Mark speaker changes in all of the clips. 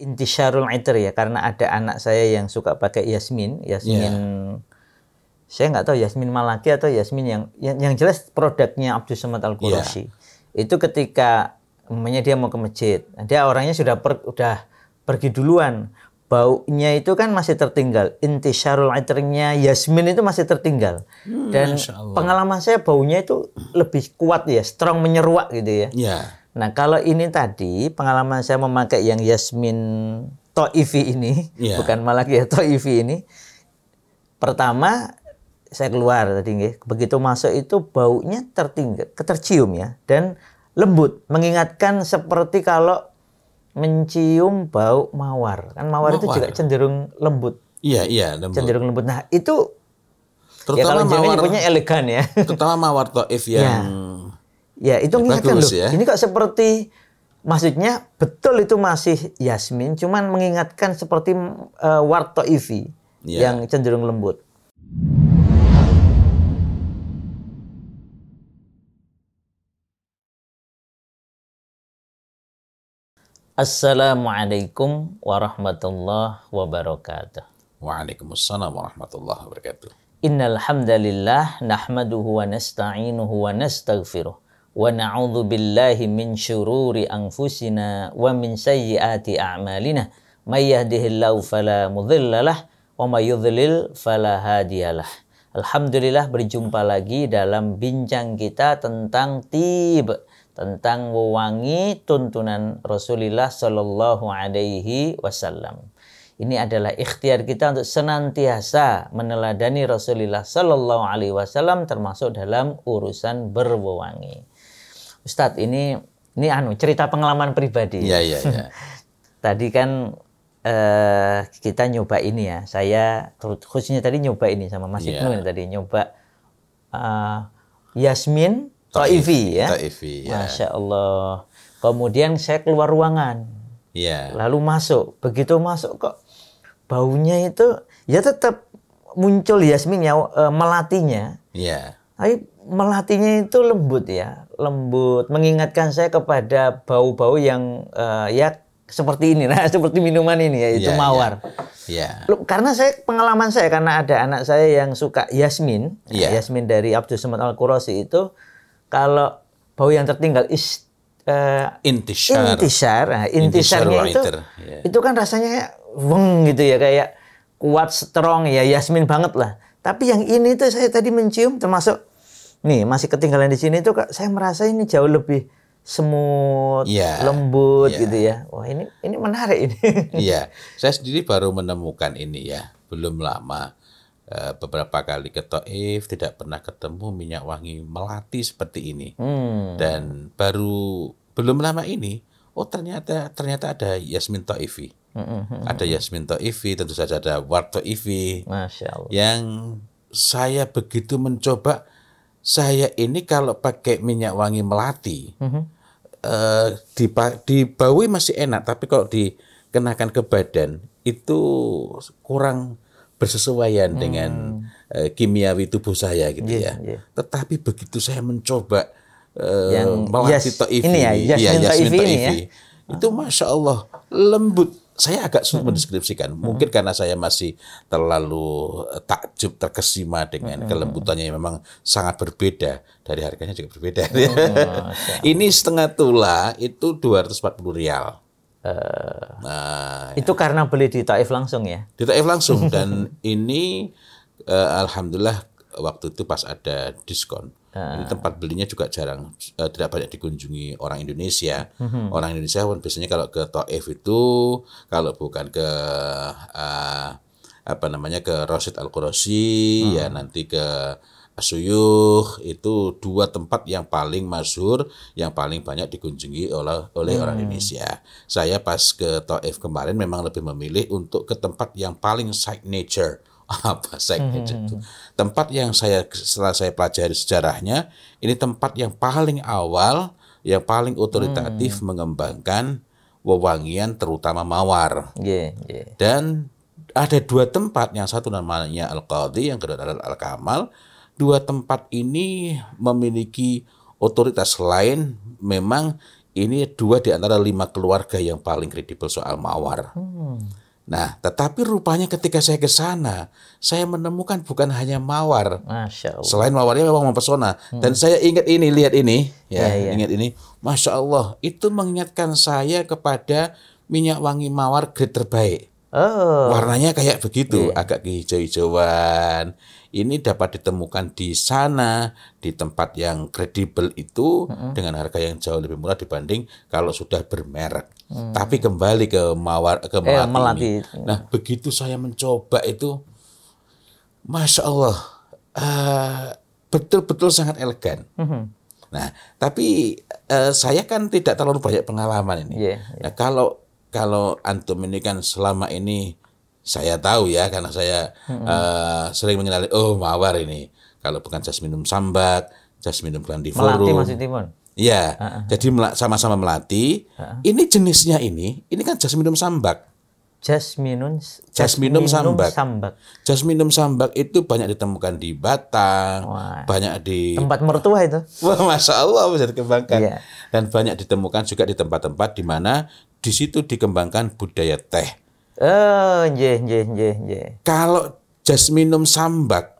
Speaker 1: intisyarul itir ya, karena ada anak saya yang suka pakai Yasmin. Saya nggak tahu Yasmin Malaki atau Yasmin yang jelas produknya Abdus Somad Al-Qurashi. Itu ketika dia mau ke masjid, dia orangnya sudah pergi duluan. Baunya itu kan masih tertinggal. Intisyarul itirnya Yasmin itu masih tertinggal. Dan pengalaman saya baunya itu lebih kuat ya, strong, menyeruak gitu ya. Nah, kalau ini tadi pengalaman saya memakai yang Yasmin Toifi ini, bukan Malaki ya, Toifi ini. Pertama saya keluar tadi, begitu masuk itu baunya tercium ya, dan lembut, mengingatkan seperti kalau mencium bau mawar. Kan mawar itu juga cenderung lembut.
Speaker 2: Iya, lembut.
Speaker 1: Cenderung lembut. Nah, itu
Speaker 2: terutama
Speaker 1: ya kalau mawar punya elegan ya.
Speaker 2: Terutama mawar Taif yang
Speaker 1: ya itu mengingatkan loh.
Speaker 2: Ya.
Speaker 1: Ini kok seperti, maksudnya betul itu masih Yasmin, cuman mengingatkan seperti war Taifi yang cenderung lembut. Assalamualaikum warahmatullahi wabarakatuh.
Speaker 2: Waalaikumsalam warahmatullahi wabarakatuh.
Speaker 1: Innal hamdalillah nahmaduhu wa nasta'inuhu wa nastaghfiruh wa na'udzu billahi min syururi anfusina wa min sayyiati a'malina. May yahdihillahu fala mudhillalah wa may yudhlil fala hadiyalah. Alhamdulillah, berjumpa lagi dalam bincang kita tentang tentang wewangi tuntunan Rasulullah Shallallahu Alaihi Wasallam. Ini adalah ikhtiar kita untuk senantiasa meneladani Rasulullah Shallallahu Alaihi Wasallam, termasuk dalam urusan berwewangi. Ustadz, ini cerita pengalaman pribadi.
Speaker 2: Iya.
Speaker 1: Tadi kan kita nyoba ini ya. Saya khususnya tadi nyoba ini sama Mas Ibnu tadi nyoba Yasmin Taifi ya. Masya Allah. Kemudian saya keluar ruangan. Lalu masuk. Begitu masuk kok baunya itu ya tetap muncul Yasminnya, melatinya. Tapi melatinya itu lembut ya. Lembut. Mengingatkan saya kepada bau-bau yang ya seperti ini. Nah, seperti minuman ini ya. Itu mawar. Karena pengalaman saya, karena ada anak saya yang suka Yasmin. Yasmin dari Abdus Somad Al-Qurashi itu, kalau bau yang tertinggal intisarnya itu kan rasanya weng gitu ya, kayak kuat, strong ya, Yasmin banget lah. Tapi yang ini tuh saya tadi mencium, termasuk nih masih ketinggalan di sini tuh, saya merasa ini jauh lebih semut, lembut gitu ya. Wah, ini menarik ini.
Speaker 2: Saya sendiri baru menemukan ini ya, belum lama. Beberapa kali ke Taif tidak pernah ketemu minyak wangi melati seperti ini. Dan belum lama ini, ternyata ada Yasmin Taifi. Ada Yasmin Taifi, tentu saja ada war Taifi.
Speaker 1: Masya Allah.
Speaker 2: Yang saya begitu mencoba, saya ini kalau pakai minyak wangi melati, dibaui masih enak, tapi kalau dikenakan ke badan itu kurang bersesuaian dengan kimiawi tubuh saya gitu ya. Tetapi begitu saya mencoba melati Taifi, Yasmin Taifi, itu Masya Allah lembut. Saya agak sulit mendeskripsikan. Mungkin karena saya masih terlalu takjub, terkesima dengan kelembutannya yang memang sangat berbeda. Dari harganya juga berbeda. Ini setengah tula itu 240 rial.
Speaker 1: Itu karena beli di Taif langsung ya?
Speaker 2: Di Taif langsung. Dan ini alhamdulillah waktu itu pas ada diskon. Ini tempat belinya juga jarang, tidak banyak dikunjungi orang Indonesia. Orang Indonesia biasanya kalau ke Taif itu, kalau bukan ke ke Rasyid Al-Qurashi, ya nanti ke Suyuh, itu dua tempat yang paling masyhur, yang paling banyak dikunjungi oleh orang Indonesia. Saya pas ke Taif kemarin memang lebih memilih untuk ke tempat yang paling signature. Apa signature itu? Tempat yang setelah saya pelajari sejarahnya, ini tempat yang paling awal, yang paling otoritatif mengembangkan wewangian terutama mawar. Dan ada dua tempat, yang satu namanya Al-Qadhi, yang kedua adalah Al-Kamal. Dua tempat ini memiliki otoritas lain, memang ini 2 di antara 5 keluarga yang paling kredibel soal mawar. Nah, tetapi rupanya ketika saya ke sana, saya menemukan bukan hanya mawar.
Speaker 1: Masya Allah.
Speaker 2: Selain mawarnya memang mempesona. Dan saya ingat ini, lihat ini, ingat ini. Masya Allah, itu mengingatkan saya kepada minyak wangi mawar grade terbaik. Warnanya kayak begitu, agak kehijau-hijauan. Ini dapat ditemukan di sana, di tempat yang kredibel itu, dengan harga yang jauh lebih murah dibanding kalau sudah bermerek. Tapi kembali ke melati ini. Nah, begitu saya mencoba itu, Masya Allah, betul-betul sangat elegan. Nah, tapi saya kan tidak terlalu banyak pengalaman ini. Nah, kalau antum ini kan selama ini saya tahu ya, karena saya sering mengenali, mawar ini. Kalau bukan Jasminum Sambac, Jasminum glandiforum.
Speaker 1: Melati Mas Timon.
Speaker 2: Iya, jadi sama-sama melati. Ini jenisnya ini kan Jasminum Sambac. Jasminum Sambac. Jasminum Sambac itu banyak ditemukan di Batang, banyak di
Speaker 1: tempat mertua itu.
Speaker 2: Wah, Masya Allah bisa dikembangkan. Dan banyak ditemukan juga di tempat-tempat di mana di situ dikembangkan budaya teh. Kalau Jasminum Sambac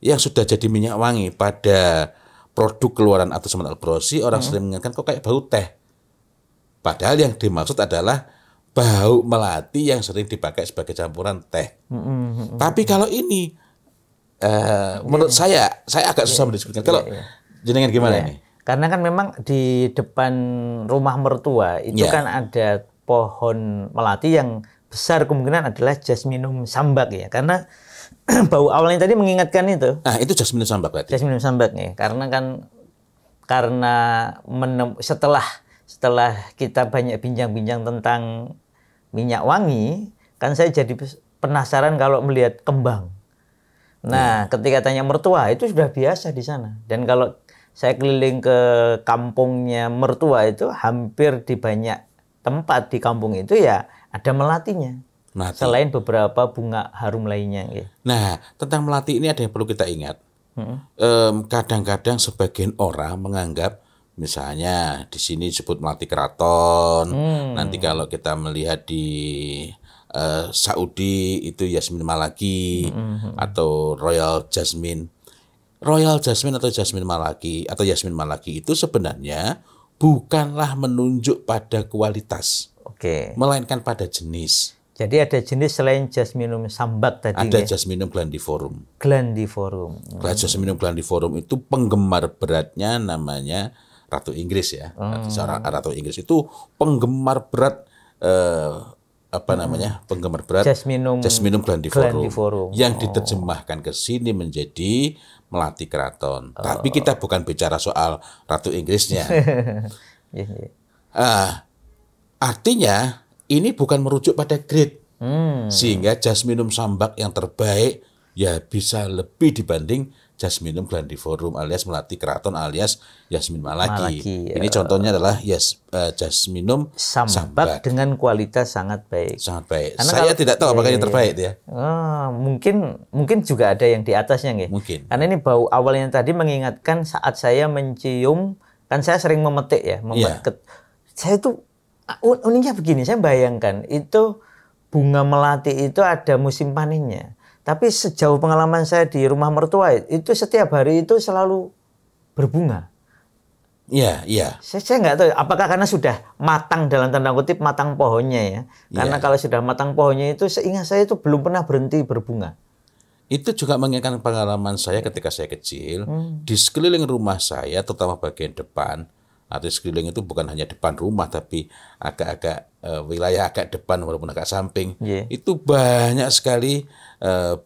Speaker 2: yang sudah jadi minyak wangi pada produk keluaran Abdussamad Al-Qurasyi, orang sering mengingatkan kok kayak bau teh. Padahal yang dimaksud adalah bau melati yang sering dipakai sebagai campuran teh. Tapi kalau ini, menurut saya agak susah mendiskusikan. Kalau jenengan gimana ini?
Speaker 1: Karena kan memang di depan rumah mertua itu kan ada pohon melati yang besar kemungkinan adalah Jasminum Sambac ya. Kita bau awalnya tadi mengingatkan itu.
Speaker 2: Nah, itu Jasminum Sambac berarti.
Speaker 1: Jasminum Sambac ya. Karena setelah kita banyak bincang-bincang tentang minyak wangi, kan saya jadi penasaran kalau melihat kembang. Nah, ketika tanya mertua itu sudah biasa di sana. Dan kalau saya keliling ke kampungnya mertua itu hampir di banyak tempat di kampung itu ya ada melatinya. Selain beberapa bunga harum lainnya. Ya.
Speaker 2: Nah, tentang melati ini ada yang perlu kita ingat. Kadang-kadang sebagian orang menganggap, misalnya di sini disebut melati keraton. Nanti kalau kita melihat di Saudi itu Yasmin Malaki atau Royal Jasmine. Royal Jasmine atau Jasmine Malaki atau Yasmin Malaki itu sebenarnya bukanlah menunjuk pada kualitas, melainkan pada jenis.
Speaker 1: Jadi ada jenis selain Jasminum Sambac tadi.
Speaker 2: Ada Jasminum glandiforum. Jasminum glandiforum itu penggemar beratnya namanya Ratu Inggris ya. Seorang Ratu Inggris itu penggemar berat penggemar berat Jasminum glandiforum yang diterjemahkan ke sini menjadi melati keraton. Tapi kita bukan bicara soal Ratu Inggrisnya. Artinya ini bukan merujuk pada grade. Sehingga Jasminum Sambac yang terbaik ya bisa lebih dibanding Jasminum glandiforum alias melati keraton alias Yasmin Malaki. Ini contohnya adalah Jasminum Sambac
Speaker 1: dengan kualitas sangat baik.
Speaker 2: Sangat baik. Karena saya tidak tahu apakah yang terbaik ya.
Speaker 1: Mungkin juga ada yang di atasnya nggih.
Speaker 2: Mungkin.
Speaker 1: Karena ini bau awalnya tadi mengingatkan saat saya mencium, kan saya sering memetik ya, saya itu uniknya begini, saya bayangkan itu bunga melati itu ada musim panennya. Tapi sejauh pengalaman saya di rumah mertua itu setiap hari itu selalu berbunga.
Speaker 2: Iya.
Speaker 1: Saya nggak tahu apakah karena sudah matang dalam tanda kutip matang pohonnya ya. Karena kalau sudah matang pohonnya itu seingat saya itu belum pernah berhenti berbunga.
Speaker 2: Itu juga mengingatkan pengalaman saya ketika saya kecil. Di sekeliling rumah saya terutama bagian depan. Artinya sekeliling itu bukan hanya depan rumah tapi agak-agak wilayah agak depan walaupun agak samping. Itu banyak sekali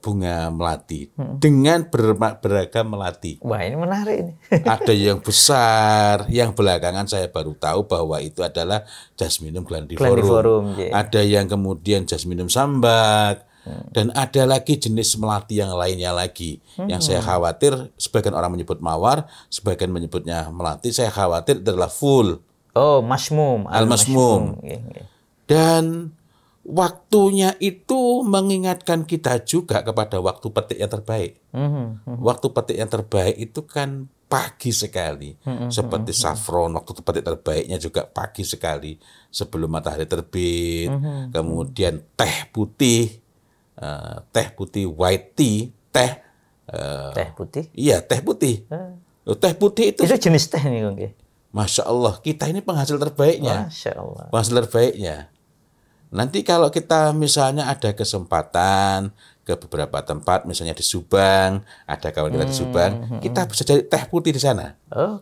Speaker 2: bunga melati dengan beragam melati.
Speaker 1: Wah, ini menarik ini.
Speaker 2: Ada yang besar, yang belakangan saya baru tahu bahwa itu adalah Jasminum glandiforum. Ada yang kemudian Jasminum Sambac. Dan ada lagi jenis melati yang lainnya lagi. Yang saya khawatir, sebagian orang menyebut mawar, sebagian menyebutnya melati, saya khawatir adalah full.
Speaker 1: Masmum.
Speaker 2: Al-masmum. Dan waktunya itu mengingatkan kita juga kepada waktu petik yang terbaik. Waktu petik yang terbaik itu kan pagi sekali. Seperti saffron, waktu batik terbaiknya juga pagi sekali sebelum matahari terbit. Kemudian teh putih white tea,
Speaker 1: Teh putih.
Speaker 2: Iya, teh putih. Teh putih itu
Speaker 1: jenis teh nih, Kang.
Speaker 2: Masya Allah, kita ini penghasil terbaiknya.
Speaker 1: Masya Allah.
Speaker 2: Penghasil terbaiknya. Nanti kalau kita misalnya ada kesempatan ke beberapa tempat, misalnya di Subang, ada kawan kita di Subang, kita bisa cari teh putih di sana.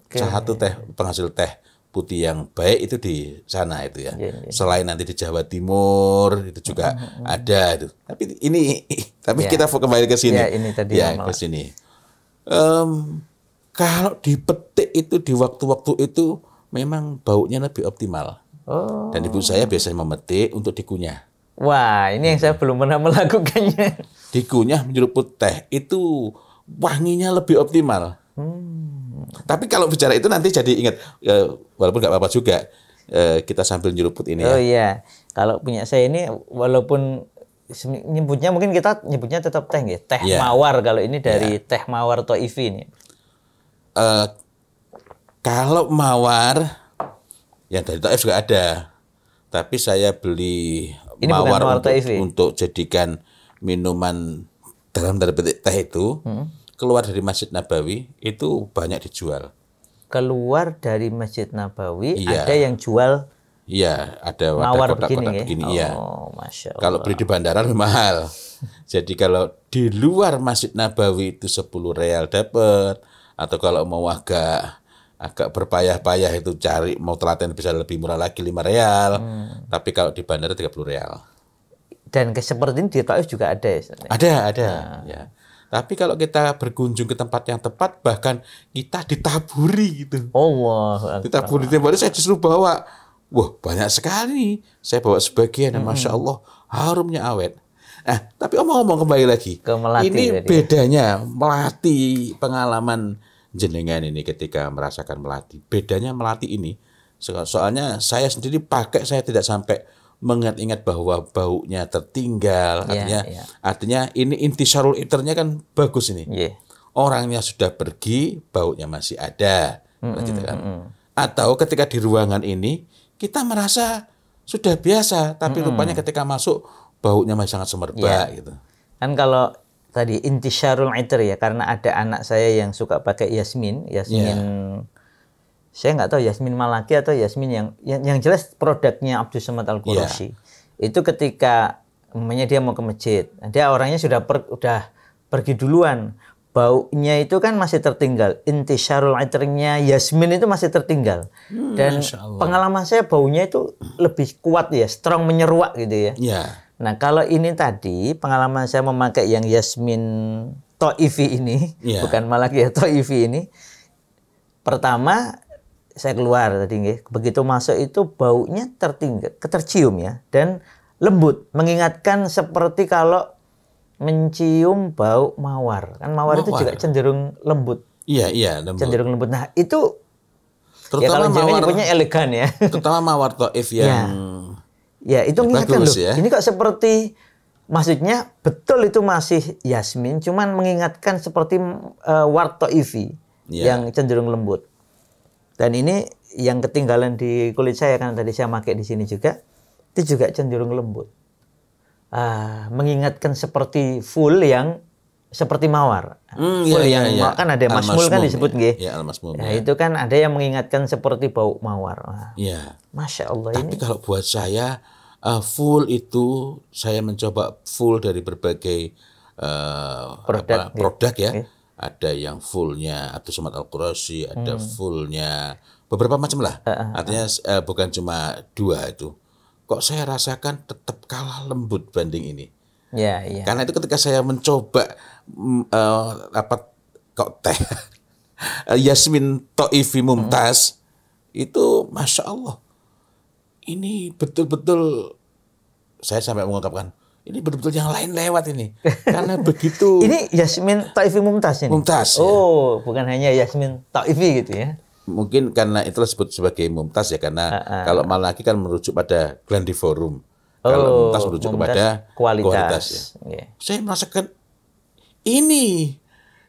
Speaker 2: Salah satu penghasil teh putih yang baik itu di sana itu ya. Selain nanti di Jawa Timur itu juga ada itu. Tapi kita kembali ke sini.
Speaker 1: Ini tadi
Speaker 2: ke sini. Kalau dipetik itu di waktu-waktu itu memang baunya lebih optimal. Dan ibu saya biasanya memetik untuk dikunyah.
Speaker 1: Wah, ini yang saya belum pernah melakukannya.
Speaker 2: Dikunyah menyeruput teh itu wanginya lebih optimal. Tapi kalau bicara itu nanti jadi ingat, walaupun nggak apa-apa juga, kita sambil nyeruput ini.
Speaker 1: Oh iya, kalau punya saya ini walaupun nyebutnya mungkin kita nyebutnya tetap teh, ya. Teh mawar kalau ini dari teh mawar Thaifi ini.
Speaker 2: Kalau mawar yang dari Taif juga ada, tapi saya beli
Speaker 1: ini
Speaker 2: mawar untuk jadikan minuman dalam tanda petik teh itu. Keluar dari Masjid Nabawi itu banyak dijual.
Speaker 1: Keluar dari Masjid Nabawi ada yang jual.
Speaker 2: Iya, ada
Speaker 1: mawar
Speaker 2: kotak-kotak begini. Iya.
Speaker 1: Masya Allah.
Speaker 2: Kalau beli di bandara lebih mahal. Jadi kalau di luar Masjid Nabawi itu 10 real dapat. Atau kalau mau agak berpayah-payah itu cari, mau telaten bisa lebih murah lagi 5 real. Tapi kalau di bandara 30 real.
Speaker 1: Dan seperti ini di Taif juga ada ya?
Speaker 2: Ada. Ya. Tapi kalau kita berkunjung ke tempat yang tepat, bahkan kita ditaburi gitu. Ditaburi, saya disuruh bawa. Wah, banyak sekali. Saya bawa sebagian, Masya Allah, harumnya awet. Nah, tapi omong-omong kembali lagi. Ini bedanya Melati, pengalaman jenengan ini ketika merasakan Melati. Bedanya Melati ini, soalnya saya sendiri pakai, saya tidak sampai mengingat-ingat bahwa baunya tertinggal. Artinya ini intisarul iternya kan bagus ini. Orangnya sudah pergi, baunya masih ada. Gitu kan. Atau ketika di ruangan ini, kita merasa sudah biasa, tapi rupanya ketika masuk, baunya masih sangat semerbak gitu.
Speaker 1: Kan kalau tadi intisarul itar ya, karena ada anak saya yang suka pakai Yasmin. Saya nggak tahu Yasmin Malaki atau Yasmin yang jelas produknya Abdus Samad Al-Qurashi. Itu ketika dia mau ke masjid, dia orangnya sudah pergi duluan. Baunya itu kan masih tertinggal. Intisarul itarnya Yasmin itu masih tertinggal. Dan pengalaman saya baunya itu lebih kuat ya, strong, menyeruak gitu ya. Nah, kalau ini tadi pengalaman saya memakai yang Yasmin Thaifi ini, bukan Malaki ya, Thaifi ini. Pertama saya keluar tadi, begitu masuk itu baunya tercium ya, dan lembut, mengingatkan seperti kalau mencium bau mawar. Kan mawar itu juga cenderung lembut.
Speaker 2: Iya, lembut.
Speaker 1: Cenderung lembut. Nah, itu
Speaker 2: terutama
Speaker 1: kalau punya elegan ya.
Speaker 2: Terutama mawar Thaif yang
Speaker 1: itu mengingatkan
Speaker 2: bagus,
Speaker 1: loh. Ini kok seperti, maksudnya betul itu masih Yasmin, cuman mengingatkan seperti war Thaifi yang cenderung lembut. Dan ini yang ketinggalan di kulit saya, kan tadi saya pakai di sini juga, itu juga cenderung lembut. Mengingatkan seperti full yang seperti mawar. Kan ada masmul kan disebut nggih. Itu kan ada yang mengingatkan seperti bau mawar. Masya Allah.
Speaker 2: Tapi kalau buat saya full itu, saya mencoba full dari berbagai produk ya. Ada yang fullnya Abdus Samad Al-Qurashi, ada fullnya beberapa macam lah. Artinya bukan cuma 2 itu. Kok saya rasakan tetap kalah lembut banding ini. Karena itu ketika saya mencoba teh Yasmin Thaifi Mumtaz, itu Masya Allah, ini betul-betul saya sampai mengungkapkan, ini betul-betul yang lain lewat ini. Karena begitu.
Speaker 1: Ini Yasmin Thaifi Mumtaz ini?
Speaker 2: Mumtaz.
Speaker 1: Bukan hanya Yasmin Thaifi gitu ya.
Speaker 2: Mungkin karena itu disebut sebagai Mumtaz ya, karena kalau Malaki kan merujuk pada glandiforum. Kalau Mumtaz merujuk kepada kualitas ya. Saya merasakan ini,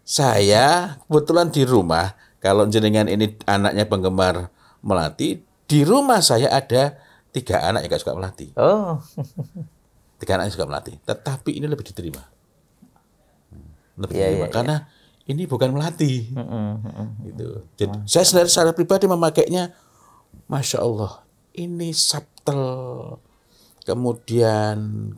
Speaker 2: saya kebetulan di rumah kalau jenengan ini anaknya penggemar melati, di rumah saya ada 3 anak yang gak suka melati.
Speaker 1: Oh.
Speaker 2: 3 anak yang suka melati. Tetapi ini lebih diterima. Lebih
Speaker 1: Iya,
Speaker 2: diterima.
Speaker 1: iya,
Speaker 2: Karena ini bukan melati. Gitu. Jadi saya secara pribadi memakainya, Masya Allah, ini subtle. Kemudian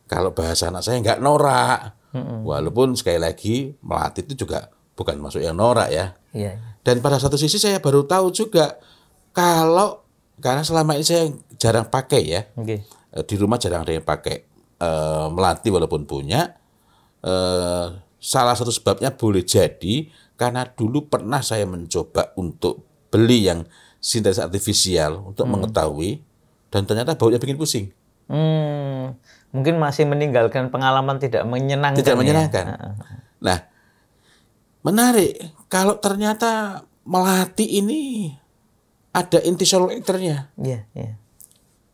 Speaker 2: kalau bahasa anak saya nggak norak. Walaupun sekali lagi melati itu juga bukan masuk yang norak ya.
Speaker 1: Iya.
Speaker 2: Dan pada satu sisi saya baru tahu juga karena selama ini saya jarang pakai ya.
Speaker 1: Oke.
Speaker 2: Di rumah jarang ada yang pakai melati walaupun punya. Salah satu sebabnya boleh jadi karena dulu pernah saya mencoba untuk beli yang sintetis artifisial untuk mengetahui, dan ternyata baunya bikin pusing.
Speaker 1: Mungkin masih meninggalkan pengalaman tidak menyenangkan.
Speaker 2: Tidak menyenangkan.
Speaker 1: Ya?
Speaker 2: Nah, menarik kalau ternyata melati ini ada intisarul iternya.
Speaker 1: Iya, iya.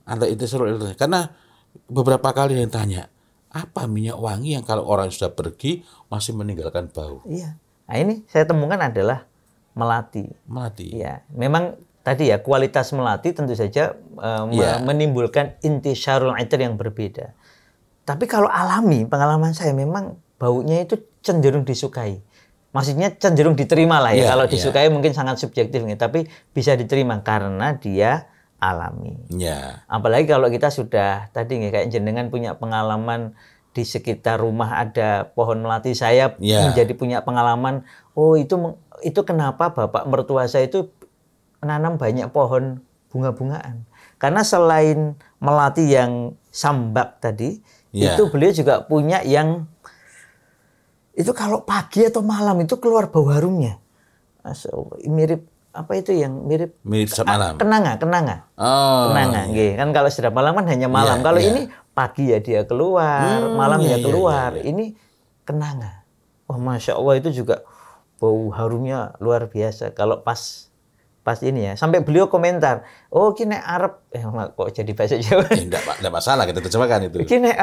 Speaker 2: Ada intisarul iternya. Karena beberapa kali yang tanya, apa minyak wangi yang kalau orang sudah pergi masih meninggalkan bau?
Speaker 1: Iya. Nah, ini saya temukan adalah melati.
Speaker 2: Melati.
Speaker 1: Iya, memang tadi ya kualitas melati tentu saja menimbulkan intisarul itir yang berbeda. Tapi kalau alami, pengalaman saya memang baunya itu cenderung disukai. Maksudnya cenderung diterima lah ya. Kalau disukai mungkin sangat subjektif nih, tapi bisa diterima karena dia alami. Apalagi kalau kita sudah tadi nih kayak jenengan punya pengalaman di sekitar rumah ada pohon melati, saya menjadi punya pengalaman, oh itu kenapa bapak mertua saya itu menanam banyak pohon bunga-bungaan. Karena selain melati yang sambak tadi, itu beliau juga punya yang itu kalau pagi atau malam itu keluar bau harumnya. Mirip apa itu yang mirip
Speaker 2: malam.
Speaker 1: Kenanga.
Speaker 2: Oh.
Speaker 1: Kenanga, kan kalau sudah malam kan hanya malam. Kalau ini pagi ya dia keluar, malam dia keluar. Ini kenanga. Wah, Masya Allah, itu juga bau harumnya luar biasa. Kalau pas ini ya, sampai beliau komentar, oh kini Arab, kok jadi bahasa Jawa?
Speaker 2: Enggak masalah, kita terjemahkan itu.
Speaker 1: Kini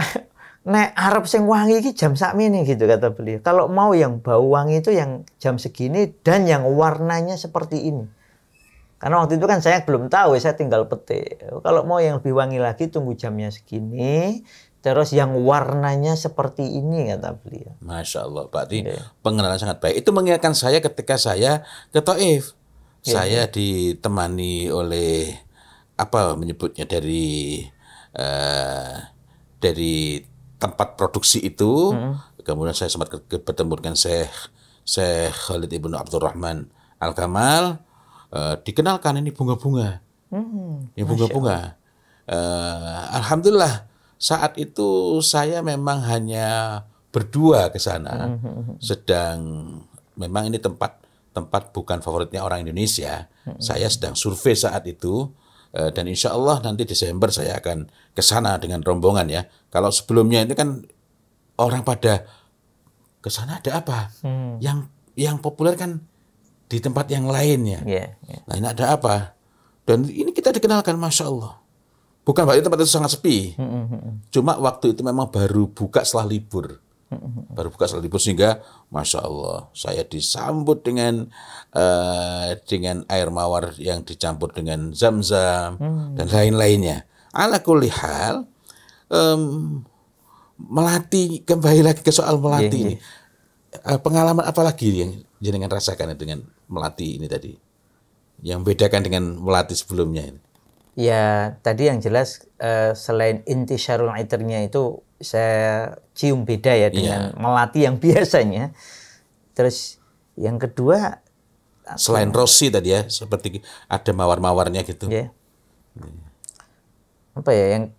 Speaker 1: nek Arab sing wangi iki jam sakmene gitu kata beliau. Kalau mau yang bau wangi itu yang jam segini dan yang warnanya seperti ini. Karena waktu itu kan saya belum tahu, saya tinggal petik. Kalau mau yang lebih wangi lagi tunggu jamnya segini, terus yang warnanya seperti ini kata beliau.
Speaker 2: Masya Allah, berarti pengenalan sangat baik. Itu mengingatkan saya ketika saya ke Taif. Saya ditemani oleh apa menyebutnya dari tempat produksi itu. Kemudian saya sempat bertemu dengan Syekh Khalid Ibnu Abdurrahman Al-Kamal. Dikenalkan ini bunga-bunga. Ini bunga-bunga. Alhamdulillah saat itu saya memang hanya berdua ke sana. Sedang memang ini tempat bukan favoritnya orang Indonesia. Saya sedang survei saat itu. Dan insya Allah nanti Desember saya akan ke sana dengan rombongan ya. Kalau sebelumnya itu kan orang pada ke sana ada apa? Yang populer kan di tempat yang lain ya. Nah ini ada apa? Dan ini kita dikenalkan, Masya Allah. Bukan berarti tempat itu sangat sepi. Cuma waktu itu memang baru buka setelah libur. Sehingga Masya Allah saya disambut dengan air mawar yang dicampur dengan zam-zam dan lain-lainnya. Ala kulli hal, melati, kembali lagi ke soal melati ini. Pengalaman apa lagi yang jenengan rasakan dengan melati ini tadi? Yang bedakan dengan melati sebelumnya ini?
Speaker 1: Ya, tadi yang jelas selain intisarul itirnya itu saya cium beda ya dengan melati yang biasanya. Terus yang kedua,
Speaker 2: selain rosi tadi ya, seperti ada mawar-mawarnya gitu.
Speaker 1: Apa ya yang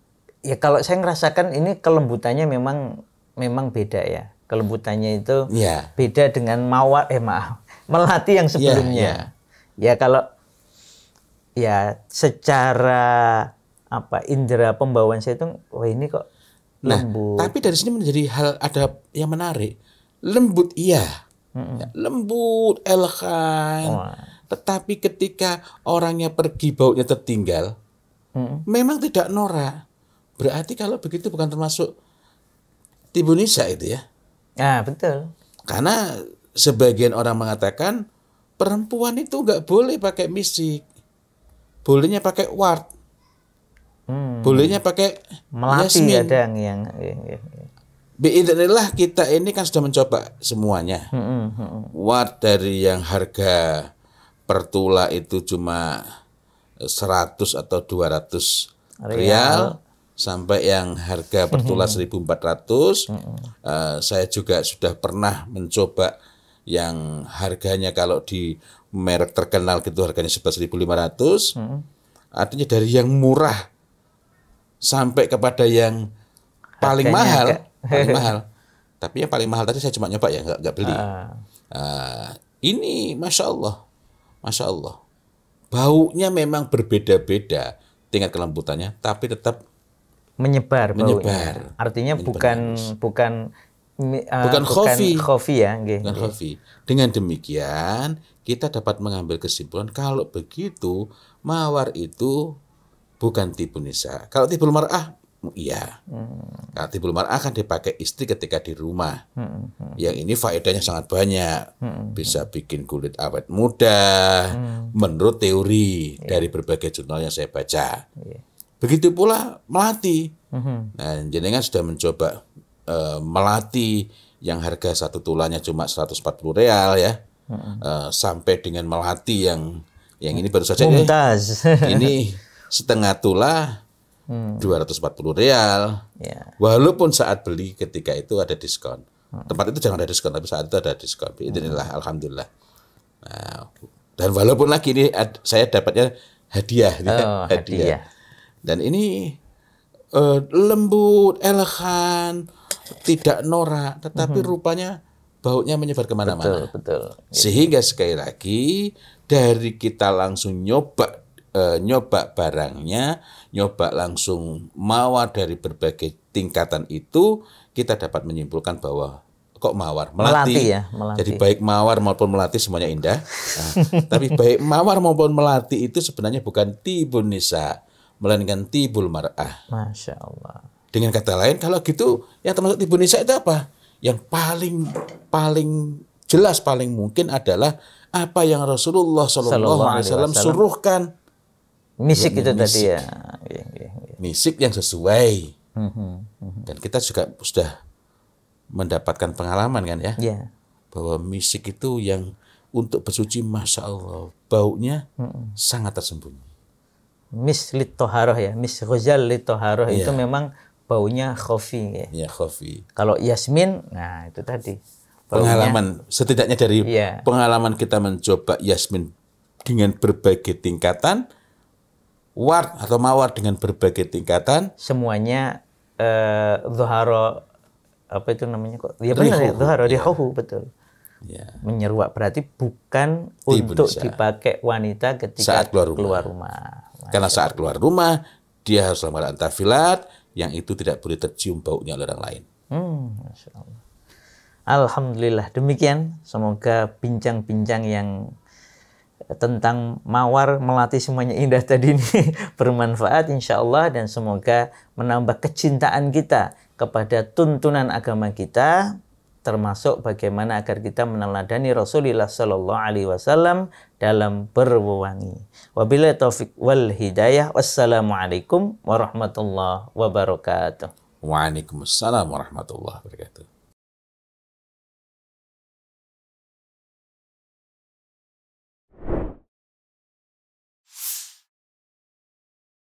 Speaker 1: kalau saya ngerasakan ini kelembutannya memang beda ya. Kelembutannya itu beda dengan melati yang sebelumnya. Ya kalau secara indera pembawaan saya itu, wah ini kok lembut.
Speaker 2: Tapi dari sini menjadi hal ada yang menarik. Lembut lembut, elegan. Tetapi ketika orangnya pergi baunya tertinggal, memang tidak norak. Berarti kalau begitu bukan termasuk tibu nisa itu ya.
Speaker 1: Betul.
Speaker 2: Karena sebagian orang mengatakan perempuan itu nggak boleh pakai misik, bolehnya pakai ward, bolehnya pakai
Speaker 1: Melati
Speaker 2: yasmin.
Speaker 1: ada yang
Speaker 2: Biidznillah kita ini kan sudah mencoba semuanya. Ward dari yang harga per tula itu cuma 100 atau 200 rial sampai yang harga per tula 1.400. Saya juga sudah pernah mencoba yang harganya kalau di merek terkenal gitu harganya 11.500. Artinya dari yang murah sampai kepada yang paling mahal, paling mahal. Tapi yang paling mahal tadi saya cuma nyoba ya, nggak beli. Ini masya Allah, baunya memang berbeda-beda tingkat kelembutannya, tapi tetap
Speaker 1: menyebar. Artinya
Speaker 2: menyebar
Speaker 1: bukan
Speaker 2: khofi
Speaker 1: ya,
Speaker 2: bukan khofi. Dengan demikian kita dapat mengambil kesimpulan kalau begitu mawar itu bukan tibu nisa. Kalau tibul mar'ah, iya. Kalau tibul mar'ah kan dipakai istri ketika di rumah. Yang ini faedahnya sangat banyak. Bisa bikin kulit awet muda, menurut teori dari berbagai jurnal yang saya baca. Begitu pula melati. Nah, jenengan sudah mencoba melati yang harga satu tulanya cuma 140 real ya. Sampai dengan melati yang ini baru saja ini setengah tula 240 real. Walaupun saat beli ketika itu ada diskon. Tempat itu jangan ada diskon, tapi saat itu ada diskon. Inilah alhamdulillah. Nah, dan walaupun lagi ini saya dapatnya hadiah. Hadiah. Dan ini lembut, elegan, tidak norak, tetapi rupanya baunya menyebar kemana-mana.
Speaker 1: Betul.
Speaker 2: Sehingga sekali lagi dari kita langsung nyoba barangnya, nyoba langsung mawar dari berbagai tingkatan itu, kita dapat menyimpulkan bahwa kok mawar, melati. Jadi baik mawar maupun melati semuanya indah. Tapi baik mawar maupun melati itu sebenarnya bukan tibun nisa, melainkan tibul mar'ah.
Speaker 1: Masya Allah.
Speaker 2: Dengan kata lain, kalau gitu yang termasuk tibun nisa itu apa? Yang paling jelas, paling mungkin adalah apa yang Rasulullah SAW suruhkan.
Speaker 1: Misik itu tadi ya.
Speaker 2: Misik yang sesuai. Dan kita juga sudah mendapatkan pengalaman kan ya. Bahwa misik itu yang untuk bersuci Masya Allah. Baunya sangat tersembunyi.
Speaker 1: Mis litoharoh ya. Mis ghazal litoharoh itu memang baunya khofi ya.
Speaker 2: Khofi.
Speaker 1: Kalau yasmin, nah itu tadi.
Speaker 2: Pengalaman, setidaknya dari pengalaman kita mencoba yasmin dengan berbagai tingkatan, ward atau mawar dengan berbagai tingkatan,
Speaker 1: semuanya zuharo, apa itu namanya kok? Ya benar ya, zuharo rihuhu, betul. Menyeruak berarti bukan untuk dipakai wanita ketika
Speaker 2: saat keluar rumah. Karena saat keluar rumah dia harus melakukan tafilat yang itu tidak boleh tercium baunya oleh orang lain.
Speaker 1: Masya Allah. Alhamdulillah demikian. Semoga bincang-bincang yang tentang mawar melati semuanya indah tadi ini bermanfaat insya Allah, dan semoga menambah kecintaan kita kepada tuntunan agama kita, termasuk bagaimana agar kita meneladani Rasulullah Sallallahu Alaihi Wasallam dalam berwewangi. Wabillahi taufik wal hidayah. Wassalamualaikum warahmatullahi wabarakatuh.
Speaker 2: Waalaikumsalam warahmatullahi wabarakatuh.